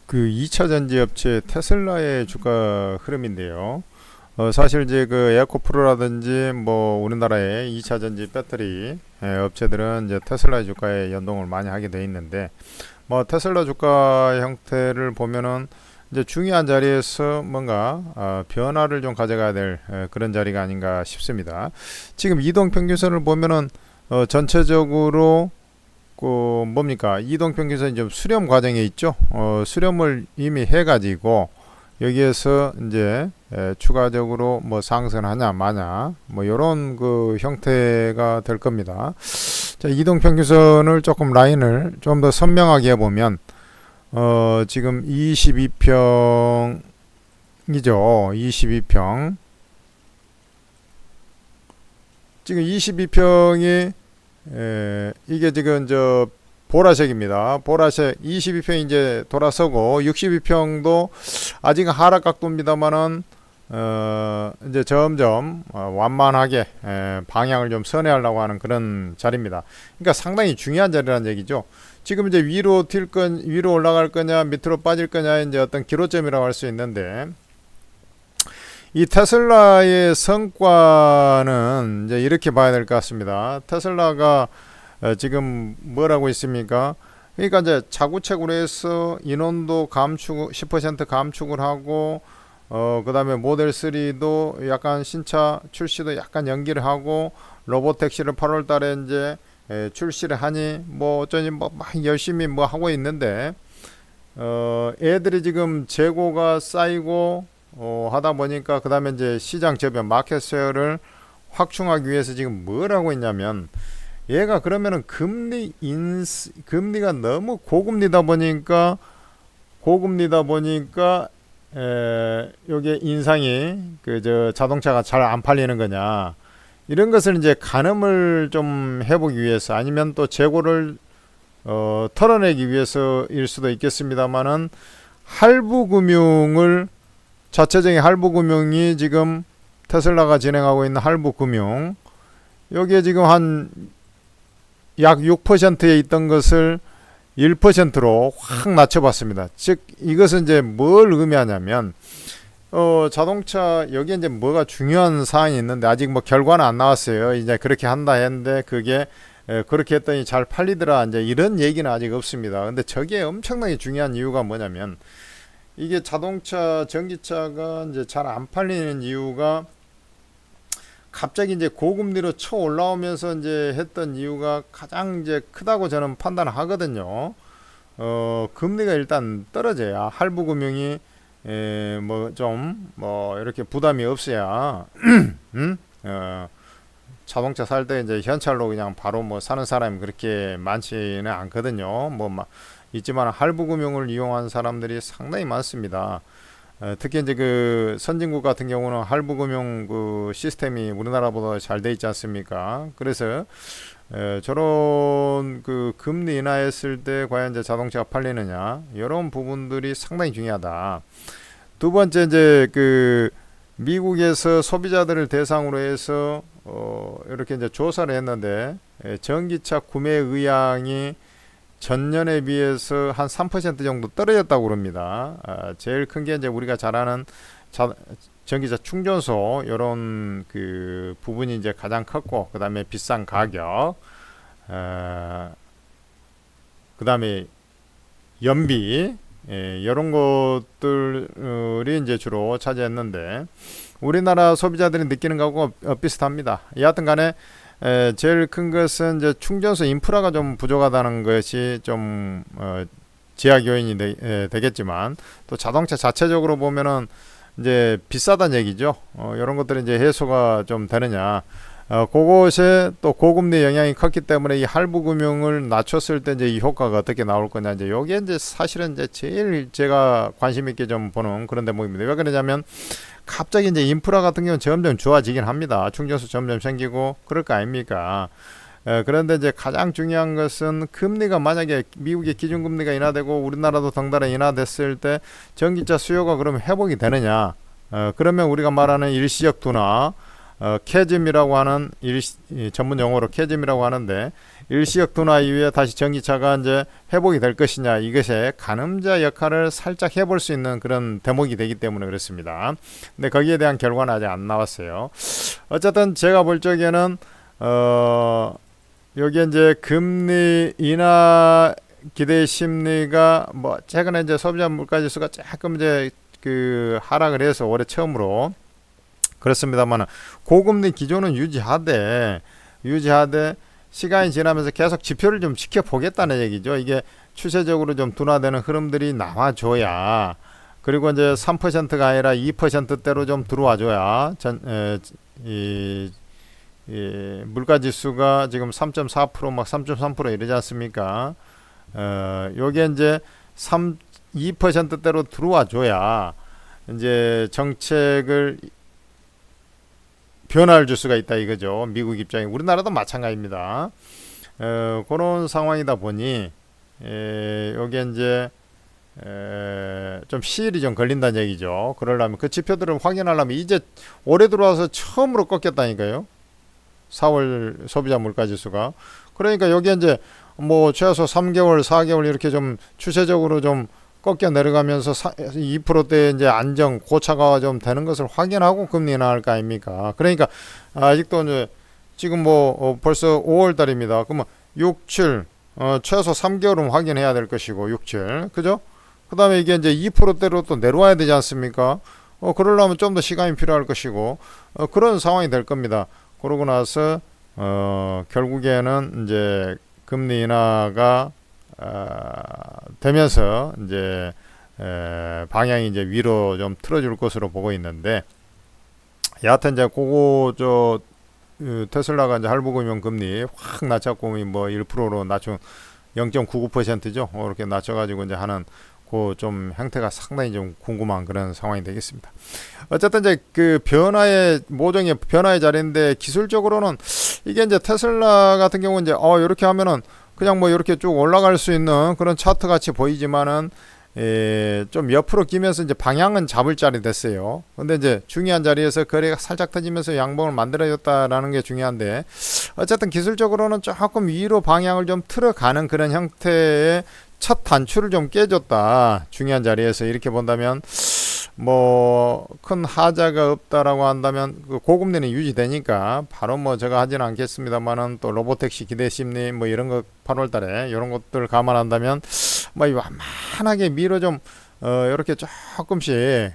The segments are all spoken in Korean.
그 2차 전지 업체 테슬라의 주가 흐름인데요. 사실 이제 그 에어코프로라든지 뭐 우리나라의 2차 전지 배터리 업체들은 이제 테슬라의 주가에 연동을 많이 하게 돼 있는데, 뭐 테슬라 주가 형태를 보면은 이제 중요한 자리에서 뭔가 변화를 좀 가져가야 될 그런 자리가 아닌가 싶습니다. 지금 이동 평균선을 보면은 전체적으로 그 뭡니까, 이동평균선이 좀 수렴 과정에 있죠. 수렴을 이미 해가지고 여기에서 이제 추가적으로 뭐 상승하냐 마냐 뭐 이런 그 형태가 될 겁니다. 자, 이동평균선을 조금 라인을 좀 더 선명하게 해보면 지금 22평이죠. 22평. 지금 22평이 이게 지금 저 보라색입니다. 보라색 22평 이제 돌아서고, 62평도 아직은 하락 각도입니다만은 이제 점점 완만하게 방향을 좀 선회하려고 하는 그런 자리입니다. 그러니까 상당히 중요한 자리라는 얘기죠. 지금 이제 위로 올라갈 거냐 밑으로 빠질 거냐, 이제 어떤 기로점이라고 할 수 있는데, 이 테슬라의 성과는 이제 이렇게 봐야 될 것 같습니다. 테슬라가 지금 뭐라고 있습니까? 그러니까 이제 자구책으로 해서 인원도 감축 10% 감축을 하고, 그 다음에 모델 3도 약간 신차 출시도 약간 연기를 하고, 로보택시를 8월 달에 이제 출시를 하니 뭐 어쩌니 뭐 막 열심히 뭐 하고 있는데, 애들이 지금 재고가 쌓이고 하다 보니까, 그 다음에 이제 시장 저변 마켓 쉐어를 확충하기 위해서 지금 뭘 하고 있냐면, 얘가 그러면은 금리가 너무 고금리다 보니까 요게 인상이 그 저 자동차가 잘 안 팔리는 거냐, 이런 것을 이제 가늠을 좀 해보기 위해서, 아니면 또 재고를 털어내기 위해서일 수도 있겠습니다만은, 자체적인 할부금융이 지금 테슬라가 진행하고 있는 할부금융, 여기에 지금 한 약 6%에 있던 것을 1%로 확 낮춰봤습니다. 즉 이것은 이제 뭘 의미하냐면, 자동차 여기에 이제 뭐가 중요한 사항이 있는데, 아직 뭐 결과는 안 나왔어요. 이제 그렇게 한다 했는데 그게 그렇게 했더니 잘 팔리더라, 이제 이런 얘기는 아직 없습니다. 근데 저게 엄청나게 중요한 이유가 뭐냐면, 이게 전기차가 이제 잘 안 팔리는 이유가, 갑자기 이제 고금리로 쳐 올라오면서 이제 했던 이유가 가장 이제 크다고 저는 판단을 하거든요. 금리가 일단 떨어져야 할부금융이 뭐 좀 뭐 이렇게 부담이 없어야 자동차 살 때 이제 현찰로 그냥 바로 뭐 사는 사람이 그렇게 많지는 않거든요. 있지만 할부금융을 이용한 사람들이 상당히 많습니다. 특히 이제 그 선진국 같은 경우는 할부금융 그 시스템이 우리나라보다 잘 돼 있지 않습니까? 그래서 저런 그 금리 인하했을 때 과연 이제 자동차가 팔리느냐, 이런 부분들이 상당히 중요하다. 두 번째, 이제 그 미국에서 소비자들을 대상으로 해서 이렇게 이제 조사를 했는데, 전기차 구매 의향이 전년에 비해서 한 3% 정도 떨어졌다고 그럽니다. 제일 큰 게 이제 우리가 잘 아는 전기차 충전소, 이런 그 부분이 이제 가장 컸고, 그 다음에 비싼 가격, 그 다음에 연비, 이런 것들이 이제 주로 차지했는데, 우리나라 소비자들이 느끼는 거하고 비슷합니다. 여하튼 간에 제일 큰 것은 이제 충전소 인프라가 좀 부족하다는 것이 좀 제약 요인이 되겠지만, 또 자동차 자체적으로 보면은 이제 비싸다는 얘기죠. 이런 것들이 이제 해소가 좀 되느냐, 그것에 또 고금리 영향이 컸기 때문에 이 할부금융을 낮췄을 때 이제 이 효과가 어떻게 나올 거냐, 이제 요게 이제 사실은 이제 제일 제가 관심 있게 좀 보는 그런 대목입니다. 왜 그러냐면, 갑자기 이제 인프라 같은 경우는 점점 좋아지긴 합니다. 충전소 점점 생기고 그럴 거 아닙니까? 그런데 이제 가장 중요한 것은, 금리가 만약에 미국의 기준금리가 인하되고 우리나라도 덩달아 인하됐을 때 전기차 수요가 그러면 회복이 되느냐? 그러면 우리가 말하는 일시적 둔화, 캐즘이라고 하는 전문 용어로 캐즘이라고 하는데, 일시적 둔화 이후에 다시 전기차가 이제 회복이 될 것이냐, 이것의 가늠자 역할을 살짝 해볼 수 있는 그런 대목이 되기 때문에 그렇습니다. 근데 거기에 대한 결과는 아직 안 나왔어요. 어쨌든 제가 볼 적에는 여기 이제 금리 인하 기대 심리가 뭐 최근에 이제 소비자 물가지수가 조금 이제 그 하락을 해서 올해 처음으로 그렇습니다만 고금리 기조는 유지하되 시간이 지나면서 계속 지표를 좀 지켜보겠다는 얘기죠. 이게 추세적으로 좀 둔화되는 흐름들이 나와줘야, 그리고 이제 3%가 아니라 2%대로 좀 들어와줘야 물가지수가 지금 3.4% 막 3.3% 이러지 않습니까? 요게 이제 2%대로 들어와줘야 이제 정책을 변화를 줄 수가 있다 이거죠. 미국 입장에. 우리나라도 마찬가지입니다. 그런 상황이다 보니 여기에 이제 좀 시일이 좀 걸린다는 얘기죠. 그러려면 그 지표들을 확인하려면 이제 올해 들어와서 처음으로 꺾였다니까요. 4월 소비자 물가지수가. 그러니까 여기에 이제 뭐 최소 3개월, 4개월 이렇게 좀 추세적으로 좀 꺾여 내려가면서 2%대 이제 안정 고차가 좀 되는 것을 확인하고 금리 인하할 거 아닙니까? 그러니까 아직도 이제 지금 뭐 벌써 5월 달입니다. 그러면 6, 7 최소 3개월은 확인해야 될 것이고 6, 7 그죠? 그다음에 이게 이제 2%대로 또 내려와야 되지 않습니까? 그러려면 좀 더 시간이 필요할 것이고 그런 상황이 될 겁니다. 그러고 나서 결국에는 이제 금리 인하가 되면서 이제 방향이 이제 위로 좀 틀어줄 것으로 보고 있는데, 여하튼 이제 그거 테슬라가 이제 할부금융 금리 확 낮췄고 뭐 1%로 낮춘 0.99%죠. 이렇게 낮춰가지고 이제 하는 그 좀 형태가 상당히 좀 궁금한 그런 상황이 되겠습니다. 어쨌든 이제 그 모종의 변화의 자리인데, 기술적으로는 이게 이제 테슬라 같은 경우는 이제 이렇게 하면은 그냥 뭐 이렇게 쭉 올라갈 수 있는 그런 차트 같이 보이지만은 좀 옆으로 끼면서 이제 방향은 잡을 자리 됐어요. 근데 이제 중요한 자리에서 거래가 살짝 터지면서 양봉을 만들어줬다라는 게 중요한데, 어쨌든 기술적으로는 조금 위로 방향을 좀 틀어가는 그런 형태의 첫 단추를 좀 깨줬다. 중요한 자리에서 이렇게 본다면 뭐 큰 하자가 없다라고 한다면 그 고금리는 유지되니까 바로 뭐 제가 하지는 않겠습니다만은 또 로보택시 기대심리 뭐 이런 거 8월달에 이런 것들 감안한다면 뭐 완만하게 미로 좀 이렇게 조금씩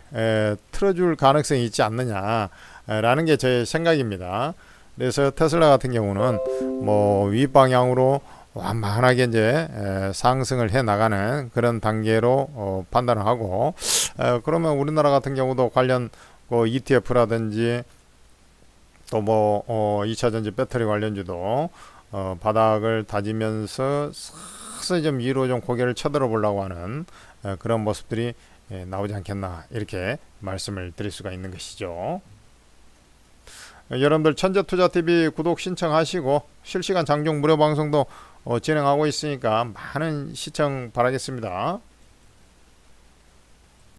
틀어줄 가능성이 있지 않느냐라는 게 제 생각입니다. 그래서 테슬라 같은 경우는 뭐 윗방향으로 완만하게 이제 상승을 해 나가는 그런 단계로 판단을 하고, 그러면 우리나라 같은 경우도 관련 ETF라든지 또 뭐 2차전지 배터리 관련주도 바닥을 다지면서 서서히 좀 위로 좀 고개를 쳐들어 보려고 하는 그런 모습들이 나오지 않겠나, 이렇게 말씀을 드릴 수가 있는 것이죠. 여러분들 천재투자TV 구독 신청하시고 실시간 장중 무료 방송도 진행하고 있으니까 많은 시청 바라겠습니다.